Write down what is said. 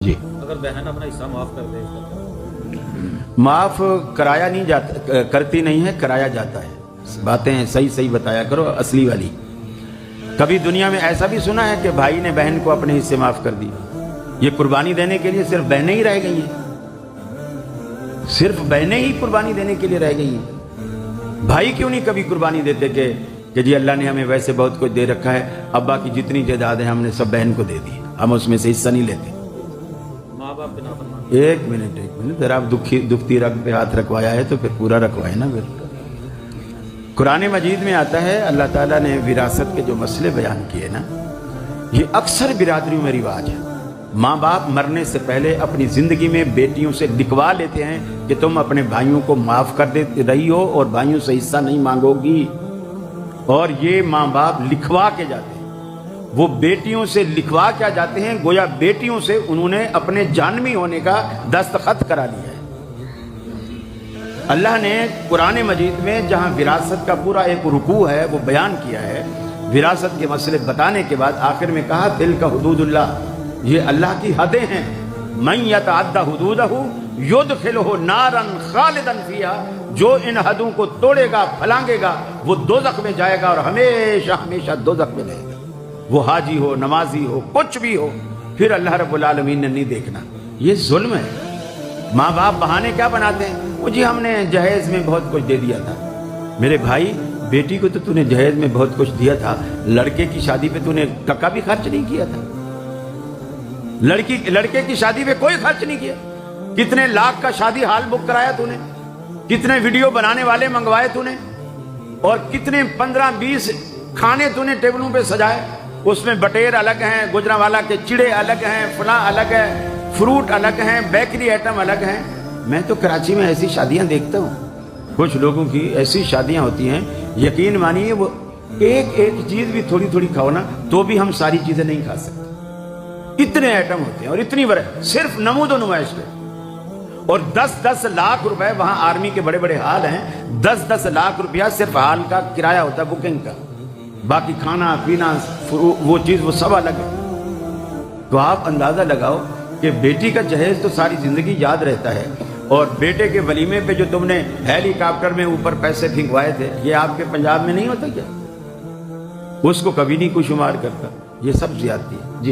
جی اگر بہن اپنا حصہ معاف کر دے اس کا معاف کرایا نہیں جاتا، کرتی نہیں ہے، کرایا جاتا ہے۔ باتیں صحیح بتایا کرو، اصلی والی۔ کبھی دنیا میں ایسا بھی سنا ہے کہ بھائی نے بہن کو اپنے حصے معاف کر دی؟ یہ قربانی دینے کے لیے صرف بہنیں ہی رہ گئی ہیں، صرف بہنیں ہی قربانی دینے کے لیے رہ گئی ہیں۔ بھائی کیوں نہیں کبھی قربانی دیتے کہ جی اللہ نے ہمیں ویسے بہت کچھ دے رکھا ہے، ابا کی جتنی جائیداد ہے ہم نے سب بہن کو دے دی، ہم اس میں سے حصہ نہیں لیتے۔ ماں باپ کے نافرمان ایک منٹ ذرا آپ دکھتی رگ پہ ہاتھ رکھوایا ہے تو پھر پورا رکھوائے نا۔ پھر قرآن مجید میں آتا ہے، اللہ تعالیٰ نے وراثت کے جو مسئلے بیان کیے نا، یہ اکثر برادریوں میں رواج ہے۔ ماں باپ مرنے سے پہلے اپنی زندگی میں بیٹیوں سے لکھوا لیتے ہیں کہ تم اپنے بھائیوں کو معاف کر دے رہی ہو اور بھائیوں سے حصہ نہیں مانگو گی، اور یہ ماں باپ لکھوا کے جاتے ہیں۔ وہ بیٹیوں سے لکھوا کیا جاتے ہیں، گویا بیٹیوں سے انہوں نے اپنے جانمی ہونے کا دستخط کرا لیا ہے۔ اللہ نے قرآن مجید میں جہاں وراثت کا پورا ایک رکوع ہے وہ بیان کیا ہے، وراثت کے مسئلے بتانے کے بعد آخر میں کہا تلک حدود اللہ، یہ اللہ کی حدیں ہیں، من یتعد حدودہ یدخلہ نارا خالدا فیہا، جو ان حدوں کو توڑے گا پھلانگے گا وہ دوزخ میں جائے گا اور ہمیشہ ہمیشہ دوزخ میں رہے گا۔ وہ حاجی ہو، نمازی ہو، کچھ بھی ہو، پھر اللہ رب العالمین نے نہیں دیکھنا۔ یہ ظلم ہے۔ ماں باپ بہانے کیا بناتے ہیں، وہ جی ہم نے جہیز میں بہت کچھ دے دیا تھا۔ میرے بھائی، بیٹی کو تو نے جہیز میں بہت کچھ دیا تھا، لڑکے کی شادی پہ نے ککا بھی خرچ نہیں کیا تھا۔ لڑکے کی شادی پہ کوئی خرچ نہیں کیا۔ کتنے لاکھ کا شادی ہال بک کرایا نے، کتنے ویڈیو بنانے والے منگوائے نے، اور کتنے 15-20 کھانے نے ٹیبلوں پہ سجائے۔ اس میں بٹیر الگ ہیں، گجرانوالا کے چڑے الگ ہیں، فلاں الگ ہے، فروٹ الگ ہیں، بیکری آئٹم الگ ہیں۔ میں تو کراچی میں ایسی شادیاں دیکھتا ہوں، کچھ لوگوں کی ایسی شادیاں ہوتی ہیں، یقین مانیے وہ ایک چیز بھی تھوڑی تھوڑی کھاؤ نا تو بھی ہم ساری چیزیں نہیں کھا سکتے۔ اتنے آئٹم ہوتے ہیں اور اتنی صرف نمود و نمائش پہ، اور 10-10 لاکھ روپے وہاں آرمی کے بڑے بڑے ہال ہیں، 10-10 لاکھ روپیہ صرف ہال کا کرایہ ہوتا ہے، بکنگ کا، باقی کھانا پینا وہ چیز وہ سب الگ ہے۔ تو آپ اندازہ لگاؤ کہ بیٹی کا جہیز تو ساری زندگی یاد رہتا ہے، اور بیٹے کے ولیمے پہ جو تم نے ہیلی کاپٹر میں اوپر پیسے پھینکوائے تھے، یہ آپ کے پنجاب میں نہیں ہوتا کیا؟ اس کو کبھی نہیں کوئی شمار کرتا۔ یہ سب زیادتی ہے جی۔